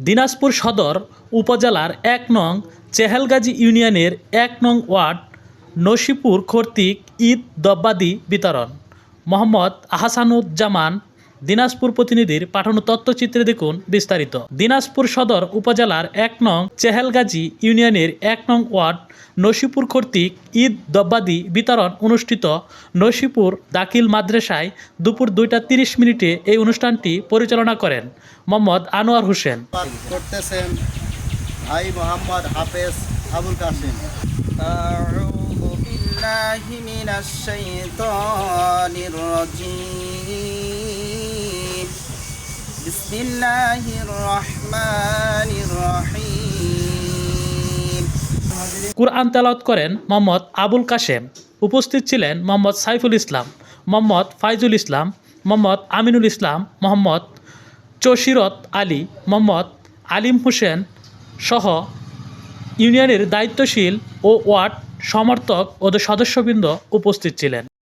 দিনাজপুর সদর উপজেলার ১ নং চেহেলগাজী ইউনিয়নের ১ নং ওয়ার্ড নসিপুর কর্তৃক ঈদ দ্রব্যাদি বিতরণ। মোহাম্মদ আহসানুজ্জামান, দিনাজপুর প্রতিনিধির পাঠানো তথ্যচিত্রে দেখুন বিস্তারিত। দিনাজপুর সদর উপজেলার ১ নং চেহেলগাজী ইউনিয়নের ১ নং ওয়ার্ড নসিপুর কর্তৃক ঈদ দ্রব্যাদি বিতরণ অনুষ্ঠিত নসিপুর দাখিল মাদ্রাসায় দুপুর 2টা 30 মিনিটে এই অনুষ্ঠানটি পরিচালনা করেন মোহাম্মদ আনোয়ার হোসেন। করতেছেন ভাই মোহাম্মদ হাফেজ আবুল কাসিম। আউযু বিল্লাহি মিনাশ শাইতানির রাজীম। বিসমিল্লাহির রহমানির রহিম। কুরআন তেলাওয়াত করেন মোহাম্মদ আবুল কাসেম। উপস্থিত ছিলেন মোহাম্মদ সাইফুল ইসলাম, মোহাম্মদ ফাইজুল ইসলাম, মোহাম্মদ আমিনুল ইসলাম, মোহাম্মদ চশিরত আলী, মোহাম্মদ আলিম হোসেন সহ ইউনিয়নের দায়িত্বশীল ও ওয়ার্ড সমর্থক ও সদস্যবৃন্দ উপস্থিত ছিলেন।